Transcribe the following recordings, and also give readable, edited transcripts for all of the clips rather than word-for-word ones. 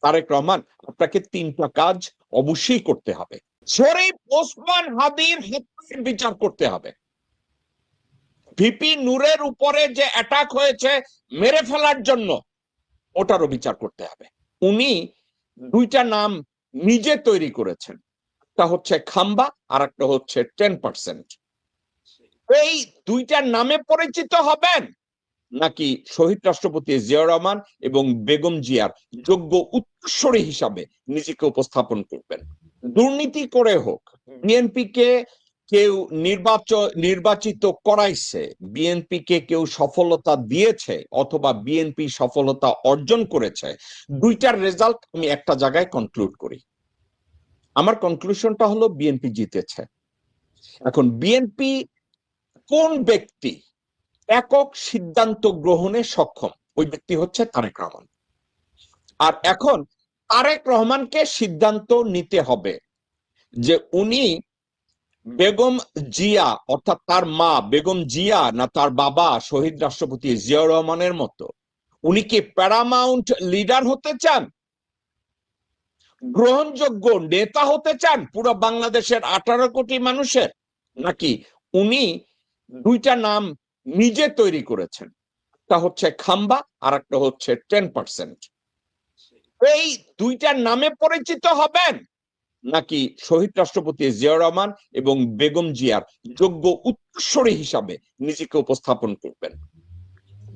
তারেক রহমান, আপনাকে তিনটা কাজ অবশ্যই করতে হবে। শরীফ ওসমান হাদির হত্যার বিচার করতে হবে। ভিপি নূরের উপরে যে অ্যাটাক হয়েছে মেরে ফেলার জন্য, ওটারও বিচার করতে হবে। উনি দুইটা নাম নিজে তৈরি করেছেন, একটা হচ্ছে খাম্বা আর একটা হচ্ছে 10%। এই দুইটার নামে পরিচিত হবেন, নাকি শহীদ রাষ্ট্রপতি জিয়াউর রহমান এবং বেগম জিয়ার যোগ্য উত্তরসূরি হিসাবে নিজেকে উপস্থাপন করবেন? দুর্নীতি করে হোক, বিএনপি কে কেউ নির্বাচিত করাইছে, বিএনপি কে কেউ সফলতা দিয়েছে অথবা বিএনপি সফলতা অর্জন করেছে, দুইটার রেজাল্ট আমি একটা জায়গায় কনক্লুড করি। আমার কনক্লুশনটা হলো বিএনপি জিতেছে। এখন বিএনপি কোন ব্যক্তি একক সিদ্ধান্ত গ্রহণে সক্ষম, ওই ব্যক্তি হচ্ছে তারেক রহমান। আর এখন তারেক রহমানকে সিদ্ধান্ত নিতে হবে যে উনি বেগম জিয়া অর্থাৎ তার মা বেগম জিয়া না তার বাবা শহীদ রাষ্ট্রপতি জিয়াউর রহমানের মতো উনি কি প্যারামাউন্ট লিডার হতে চান, গ্রহণযোগ্য নেতা হতে চান পুরো বাংলাদেশের 18 কোটি মানুষের, নাকি উনি দুইটা নাম নিজে তৈরি করেছেন, একটা হচ্ছে খাম্বা আর একটা হচ্ছে 10%। এই দুইটার নামে পরিচিত হবেন, নাকি শহীদ রাষ্ট্রপতি জিয়াউর রহমান এবং বেগম জিয়ার যোগ্য উত্তরসূরি হিসাবে নিজেকে উপস্থাপন করবেন?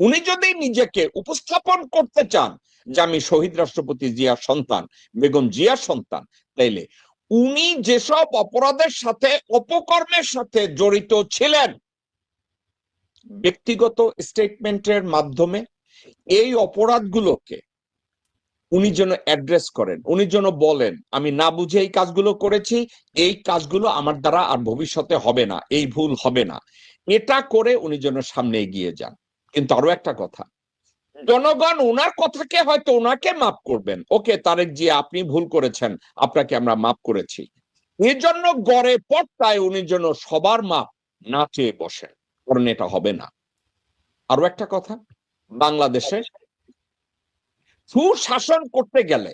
উনি যদি নিজেকে উপস্থাপন করতে চান যে আমি শহীদ রাষ্ট্রপতি জিয়ার সন্তান, বেগম জিয়ার সন্তান, তাইলে উনি যেসব অপরাধের সাথে অপকর্মের সাথে জড়িত ছিলেন, ব্যক্তিগত স্টেটমেন্টের মাধ্যমে এই অপরাধগুলোকে উনি যেন অ্যাড্রেস করেন, উনি যেন বলেন আমি না বুঝে এই কাজগুলো করেছি, এই কাজগুলো আমার দ্বারা আর ভবিষ্যতে হবে না, এই ভুল হবে না, এটা করে উনি যেন সামনে এগিয়ে যান। কিন্তু আরো একটা কথা, জনগণ ওনার কথাকে হয়তো ওনাকে মাফ করবেন, ওকে তারেক জি আপনি ভুল করেছেন, আপনাকে আমরা মাফ করেছি, এর জন্য গড়ে পড়তায় উনি যেন সবার মাপ না চেয়ে বসেন, কারণ এটা হবে না। আরো একটা কথা, বাংলাদেশে সুশাসন করতে গেলে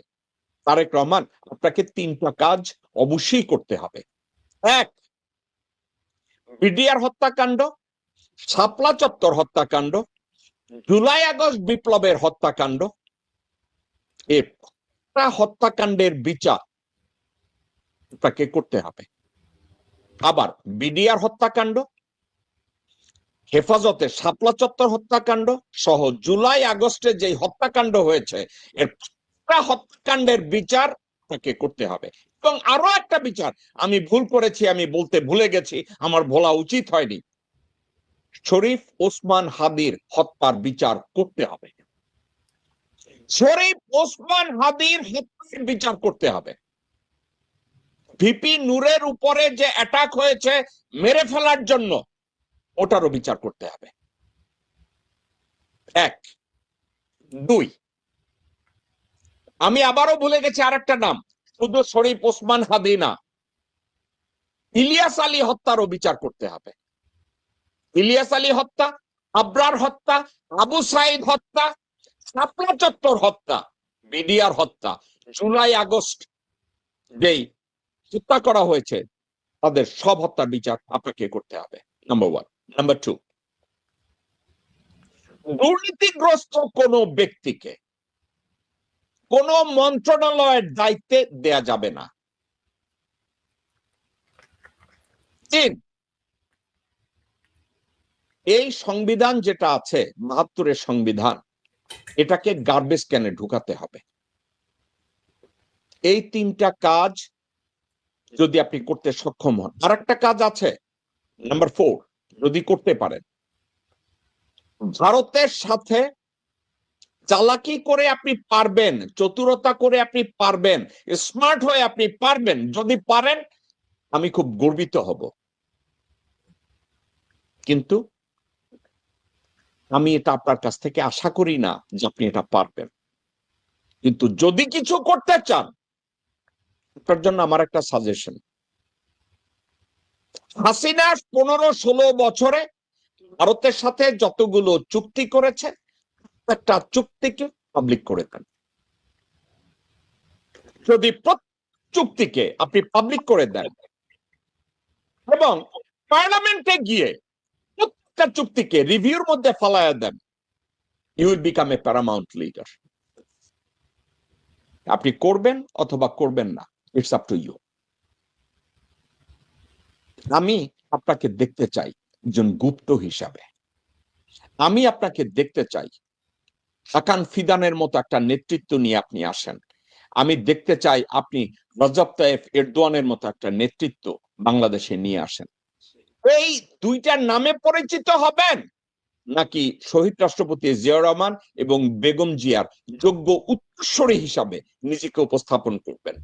তারেক রহমান, আপনাকে তিনটা কাজ অবশ্যই করতে হবে। এক, বিডিআর হত্যাকাণ্ড, শাপলা চত্বর হত্যাকাণ্ড, জুলাই আগস্ট বিপ্লবের হত্যাকাণ্ড, এই হত্যাকাণ্ডের বিচার আপনাকে করতে হবে। আবার বিডিআর হত্যাকাণ্ড, হেফাজতে শাপলা চত্বর হত্যাকাণ্ড সহ জুলাই আগস্টে যে হত্যাকাণ্ড হয়েছে এর হত্যাকাণ্ডের বিচার তাকে করতে হবে। এবং আরো একটা বিচার, আমি ভুল করেছি, আমি বলতে ভুলে গেছি, আমার বলা উচিত হয়নি, শরীফ ওসমান হাদির হত্যার বিচার করতে হবে। শরীফ ওসমান হাদির হত্যার বিচার করতে হবে। ভিপি নূরের উপরে যে অ্যাটাক হয়েছে মেরে ফেলার জন্য, ওটারও বিচার করতে হবে। এক। দুই, আমি আবারও ভুলে গেছি আরেকটা নাম, শুধু শরীফ ওসমান হাদি না, ইলিয়াস আলী হত্যারও বিচার করতে হবে। ইলিয়াস আলী হত্যা, আবরার হত্যা, আবু সাইদ হত্যা, শাপলা চত্বর হত্যা, বিডিআর হত্যা, জুলাই আগস্ট যেই হত্যা করা হয়েছে তাদের সব হত্যার বিচার আপনাকে করতে হবে, নাম্বার ওয়ান। নাম্বার টু, দুর্নীতিগ্রস্ত কোন ব্যক্তিকে কোন মন্ত্রণালয়ের দায়িত্বে দেয়া যাবে না। তিন, এই সংবিধান যেটা আছে ৭২-এর সংবিধান, এটাকে গার্বেজ ক্যানে ঢুকাতে হবে। এই তিনটা কাজ যদি আপনি করতে সক্ষম হন, আর একটা কাজ আছে নাম্বার 4, যদি করতে পারেন, ভারতের সাথে চালাকি করে আপনি পারবেন, চতুরতা করে আপনি পারবেন, স্মার্ট হয়ে আপনি পারবেন, যদি পারেন আমি খুব গর্বিত হব। কিন্তু আমি এটা আপনার কাছ থেকে আশা করি না যে আপনি এটা পারবেন। কিন্তু যদি কিছু করতে চান, তার জন্য আমার একটা সাজেশন, হাসিনা 15-16 বছরে ভারতের সাথে যতগুলো চুক্তি করেছে একটা চুক্তিকে পাবলিক করে দেন। যদি চুক্তিকে আপনি পাবলিক করে দেন এবং পার্লামেন্টে গিয়ে প্রত্যেকটা চুক্তিকে রিভিউর মধ্যে ফালায়া দেন, you will become a paramount leader. আপনি করবেন অথবা করবেন না, ইটস আপ টু ইউ। আমি আপনাকে দেখতে চাই একজন গুপ্ত হিসাবে। আমি আপনাকে দেখতে চাই হাকান ফিদানের মতো একটা নেতৃত্ব নিয়ে আপনি আসেন। আমি দেখতে চাই আপনি রজব তাইয়েপ এরদোয়ানের মতো একটা নেতৃত্ব বাংলাদেশে নিয়ে আসেন। এই দুইটার নামে পরিচিত হবেন, নাকি শহীদ রাষ্ট্রপতি জিয়াউর রহমান এবং বেগম জিয়ার যোগ্য উত্তরসূরি হিসাবে নিজেকে উপস্থাপন করবেন?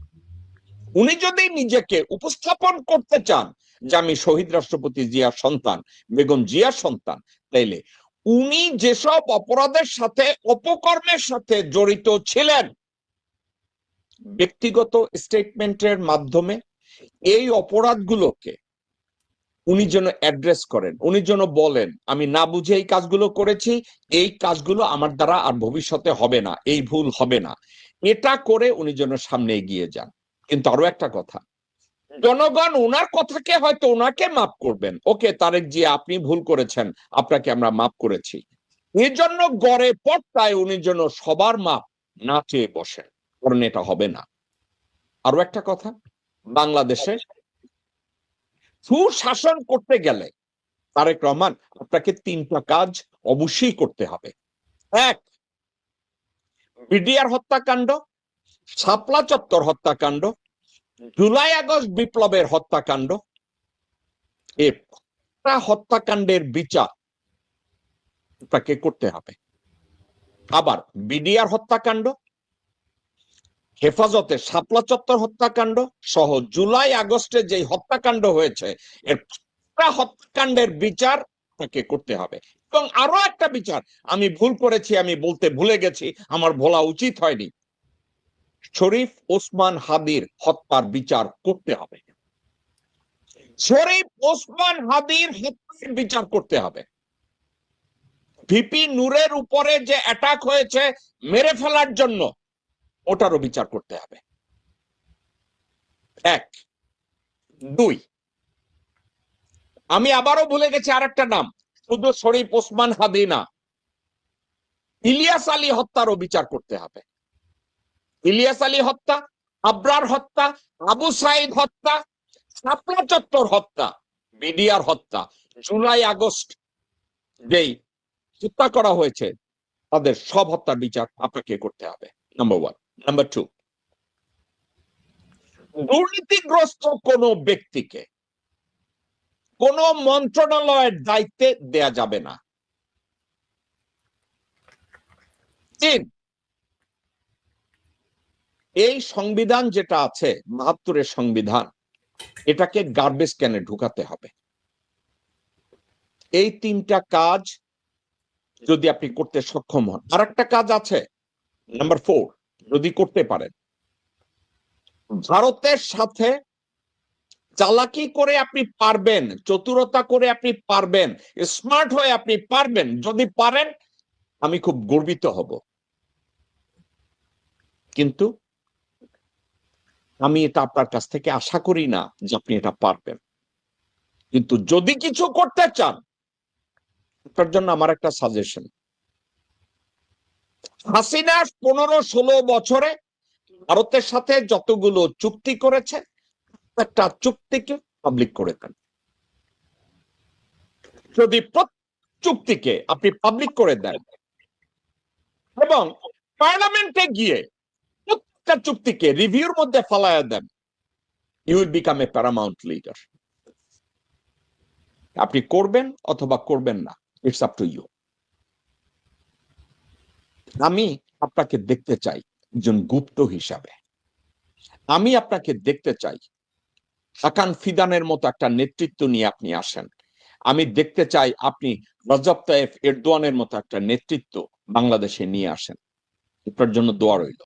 উনি যদি নিজেকে উপস্থাপন করতে চান যে আমি শহীদ রাষ্ট্রপতি জিয়ার সন্তান, বেগম জিয়ার সন্তান, তাইলে উনি যেসব অপরাধের সাথে অপকর্মের সাথে জড়িত ছিলেন, ব্যক্তিগত স্টেটমেন্টের মাধ্যমে এই অপরাধগুলোকে উনি যেন অ্যাড্রেস করেন, উনি যেন বলেন আমি না বুঝে এই কাজগুলো করেছি, এই কাজগুলো আমার দ্বারা আর ভবিষ্যতে হবে না, এই ভুল হবে না, এটা করে উনি যেন সামনে এগিয়ে যান। কিন্তু আরো একটা কথা, জনগণ ওনার কথাকে হয়তো ওনাকে মাফ করবেন, ওকে তারেক জিয়া আপনি ভুল করেছেন, আপনাকে আমরা মাফ করেছি, এর জন্য গড়ে পড়তায় উনি যেন সবার মাপ না চেয়ে বসেন, কারণ এটা হবে না। আরো একটা কথা, বাংলাদেশে সুশাসন করতে গেলে তারেক রহমান আপনাকে 3টা কাজ অবশ্যই করতে হবে। এক, বিডিআর হত্যাকাণ্ড, শাপলা চত্বর হত্যাকাণ্ড, জুলাই আগস্ট বিপ্লবের হত্যাকাণ্ড, এই হত্যাকাণ্ডের বিচার আপনাকে করতে হবে। আবার বিডিআর হত্যাকাণ্ড, হেফাজতে শাপলা চত্বর হত্যাকাণ্ড সহ জুলাই আগস্টে যে হত্যাকাণ্ড হয়েছে এর হত্যাকাণ্ডের বিচার তাকে করতে হবে। এবং আরো একটা বিচার, আমি ভুল করেছি, আমি বলতে ভুলে গেছি, আমার বলা উচিত হয়নি, শরীফ ওসমান হাদির হত্যার বিচার করতে হবে। শরীফ ওসমান হাদির হত্যার বিচার করতে হবে। ভিপি নূরের উপরে যে অ্যাটাক হয়েছে মেরে ফেলার জন্য, ওটারও বিচার করতে হবে। এক। দুই, আমি আবারও ভুলে গেছি আরেকটা নাম, শুধু শরীফ ওসমান হাদি না, ইলিয়াস আলী হত্যারও বিচার করতে হবে। ইলিয়াস আলী হত্যা, আবরার হত্যা, আবু সাইদ হত্যা, শাপলা চত্বর হত্যা, বিডিআর হত্যা, জুলাই আগস্ট যেই হত্যা করা হয়েছে তাদের সব হত্যার বিচার আপনাকে করতে হবে। নাম্বার 1। নাম্বার 2, দুর্নীতিগ্রস্ত কোন ব্যক্তিকে কোন মন্ত্রণালয়ের দায়িত্বে দেয়া যাবে না। 3, এই সংবিধান যেটা আছে ৭২-এর সংবিধান, এটাকে গার্বেজ ক্যানে ঢুকাতে হবে। এই 3টা কাজ যদি আপনি করতে সক্ষম হন, আর একটা কাজ আছে নাম্বার 4, যদি করতে পারেন, ভারতের সাথে চালাকি করে আপনি পারবেন, চতুরতা করে আপনি পারবেন, স্মার্ট হয়ে আপনি পারবেন, যদি পারেন আমি খুব গর্বিত হব। কিন্তু আমি এটা আপনার কাছ থেকে আশা করি না যে আপনি এটা পারবেন। কিন্তু যদি কিছু করতে চান, তার জন্য আমার একটা সাজেশন, হাসিনা 15-16 বছরে ভারতের সাথে যতগুলো চুক্তি করেছে, একটা চুক্তিকে পাবলিক করে দেন। যদি চুক্তিকে আপনি পাবলিক করে দেন এবং পার্লামেন্টে গিয়ে প্রত্যেকটা চুক্তিকে রিভিউর মধ্যে ফালায়া দেন, you will become a paramount leader. আপনি করবেন অথবা করবেন না, ইটস আপ টু ইউ। আমি আপনাকে দেখতে চাই একজন গুপ্ত হিসাবে। আমি আপনাকে দেখতে চাই হাকান ফিদানের মতো একটা নেতৃত্ব নিয়ে আপনি আসেন। আমি দেখতে চাই আপনি রজব তাইয়েপ এরদোয়ানের মতো একটা নেতৃত্ব বাংলাদেশে নিয়ে আসেন। আপনার জন্য দোয়া রইল।